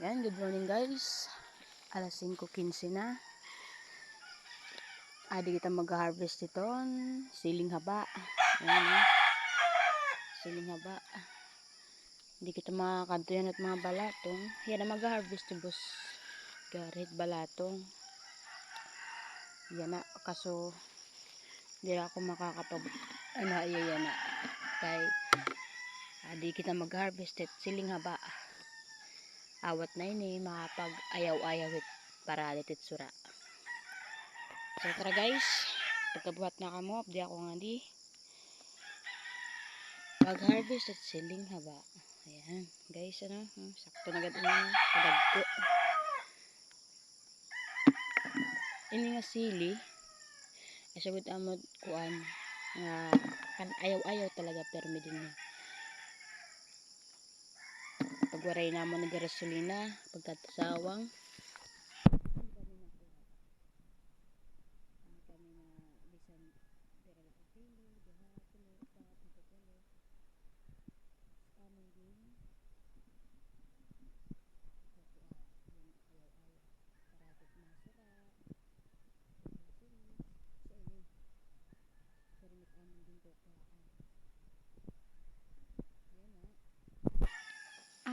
Yan, good morning guys. Alas 5:15 na. Adi kita mag-harvest iton. Siling haba. Yan, siling haba. Hindi kita makakanto yan at mga balatong. Yan na mag-harvest to boss. Garit balatong. Yan na. Kaso, hindi ako makakapag yan na. Kaya, adi kita mag-harvest it. Siling haba. Awat na ini makapag ayaw-ayawit para litit sura. So tara guys, pagkabuhat na kamo, di ako nga di mag-harvest at siling haba. Ayan guys, ano, sakto na gano'n yung kadagko. Ini nga sili, sagot amod kuan nga kan ayaw-ayaw talaga permi din niya. Pagwaray namon nagasolina, pagkatasawang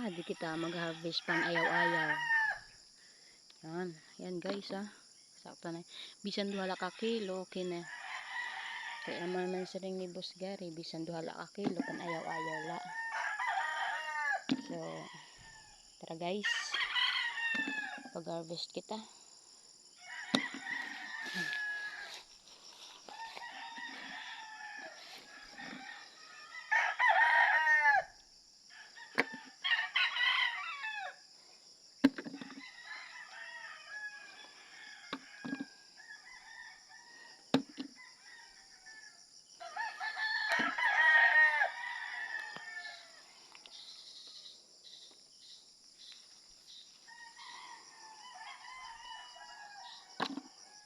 di kita mag-harvest pang ayaw-ayaw. Yan guys sakto na. Bisan 2 ka kilo okay na. Kaya naman sa ring ni Boss Gary, bisan 2 ka kilo pan ayaw-ayaw la. So, tara guys. Pag-harvest kita.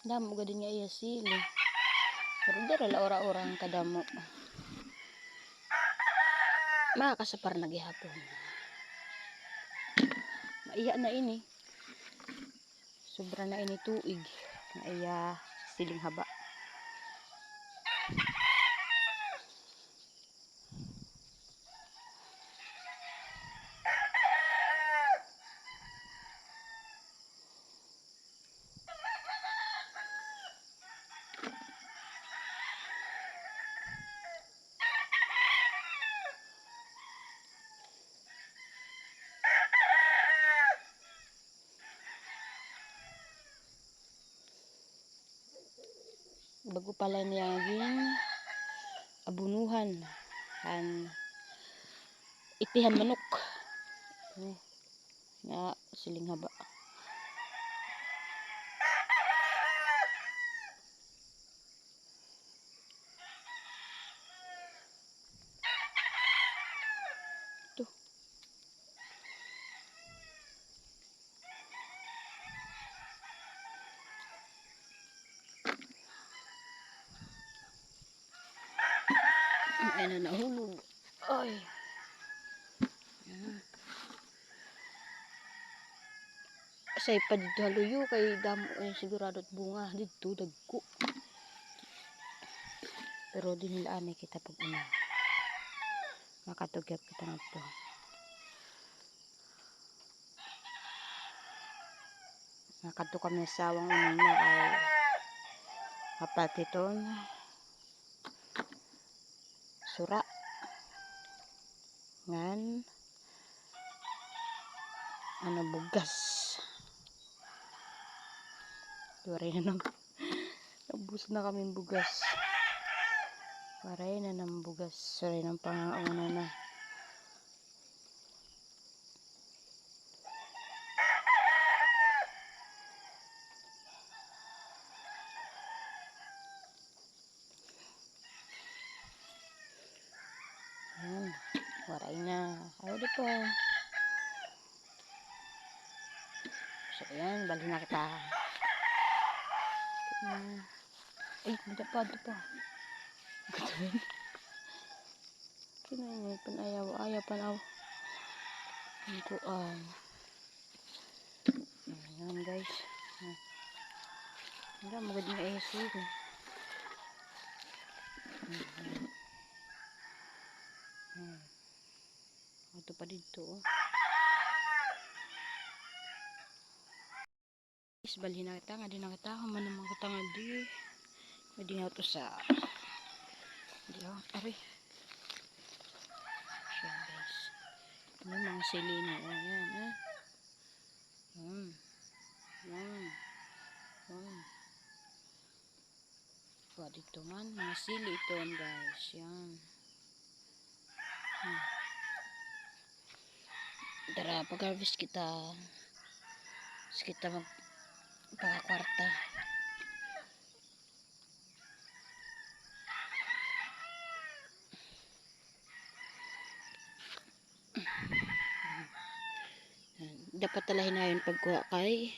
Damo gadin nga iya sili. Pero dira la ora-orang kadamo. Makakasapar na gihapon. Maiya na ini. Sobra na ini tuig. Maiya siling haba. Bago pala niya ging abunuhan itihan manok nga siling haba. Ito ay na nahulog. Ay. Say pa dito haluyo kay damo sigurado bunga dito dagko. Pero dinilaan kita pag makatugyap kita ngadto. Nakadto kami sa sawang unina kay kapatiton sura ngan bugas. Waray na nabus na kami bugas. Waray na ng bugas. Waray ng pangauna na. Ayan. Waray na. Ayaw dito. So, ayan. Bali na kita. Ay, madapa. Gatuin. Kinain. Panayaw. Ayaw panaw. Ang kuan. Ayan guys. Wala, magandang AC. Ito pa dito. Isbalhin na kita. Nga din na kita. Haman naman kita nga di. Hindi na ito sa... Hindi ako. Aray. Siya guys. Ano mga sili na. Ayan ha. Dito man. Mga sili ito guys. Yan. Tara, pag-harvest kita. Tapos kita magpakakwarta. Dapat talahin na yun pagkuha kay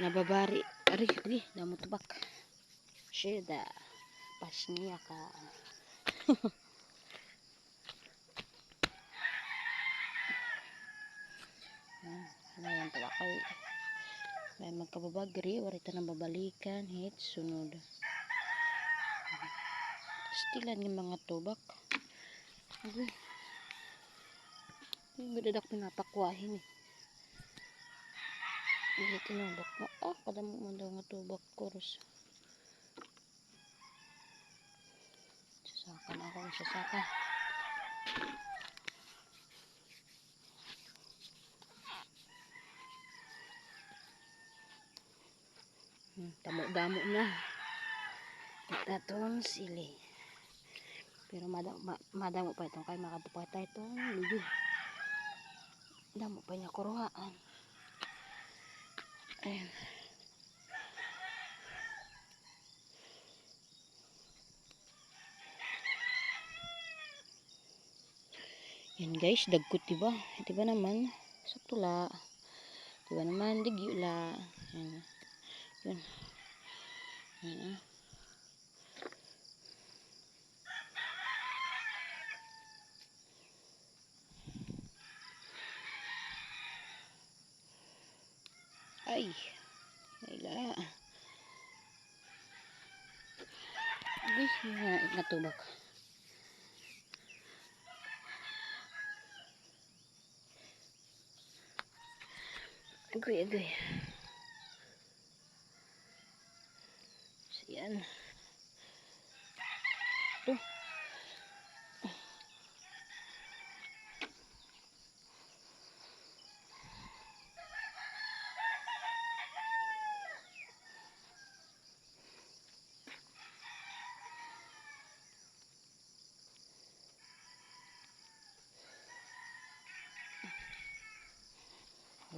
nababari. Ari, damo tubak. Shida. Pas niya ka. Ano yan tubak kay may magkababagri. Warita nang babalikan. Hit, sunod. Stilan yung mga tubak. Hindi dadak pinapakwahin eh. Hindi tinubak mo. Kadamo mo daw nga tubak course. Sasakan ako. Sasaka. Damo-damo na. Kita itong sili. Pero madamo pa itong kay makatupata itong lugi. Damo pa niya kuruhaan. Ayan. Yan guys, dagkot diba? Diba naman? Saktula. Diba naman? Digyula. Yan. Yan. Yan. Ay. Ayla. Guys, natubak. Agoy. So, yan. Ito.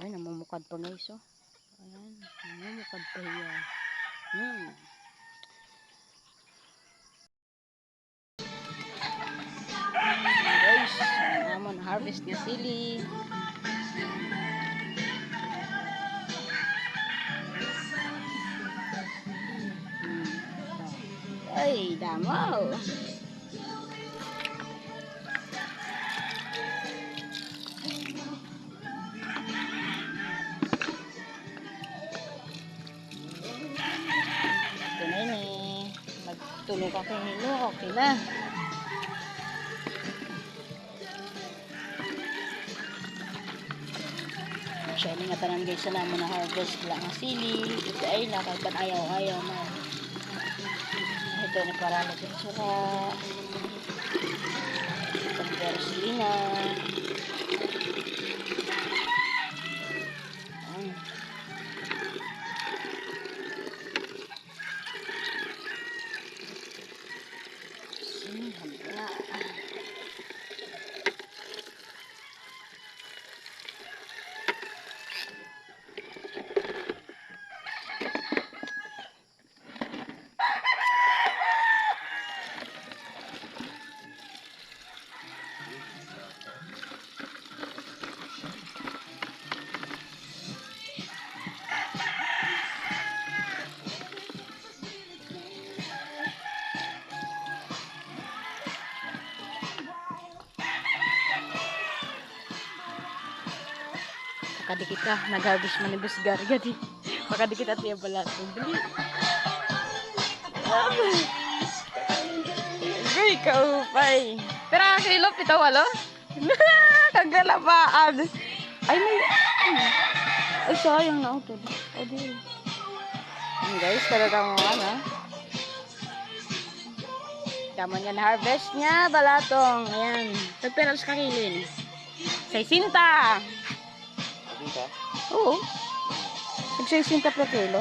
Ay, namumukad pa guys, oh. Ayan, namumukad pa yan. Guys, naman harvest nga sili. Ay, damaw. Magtulog ako nilo, okay na. Siya nga tanan guys sa namo na harvest lang ang sili. Ito ay lakay pan ayaw na. Ito na para na sura. Pagkara sili na. Makadikit ka, nag-harvest man ni Busgar. Gadi. Makadikit at iya balat. Dali. Gay ka upay. Pero kilop ito walo. Kagalabaan. Ay may. Ay sayang na ito. O di. Guys, kada tamo ano. Tama niya na harvest niya balatong. Ayan. Tagperos kakilin. 60. Dito? Oo. 60 per kilo.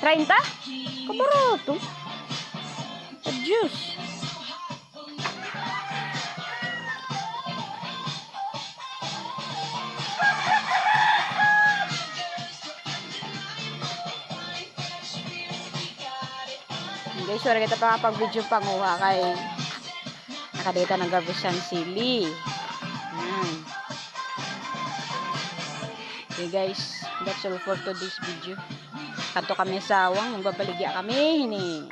30? Kabarato. Juice. Guys, sorry kita pa pag-video panguha kay nakadita ng garbusan sili. Okay guys, that's all for today's video. Kanto kami sa awang, magbabaligya kami. Hini.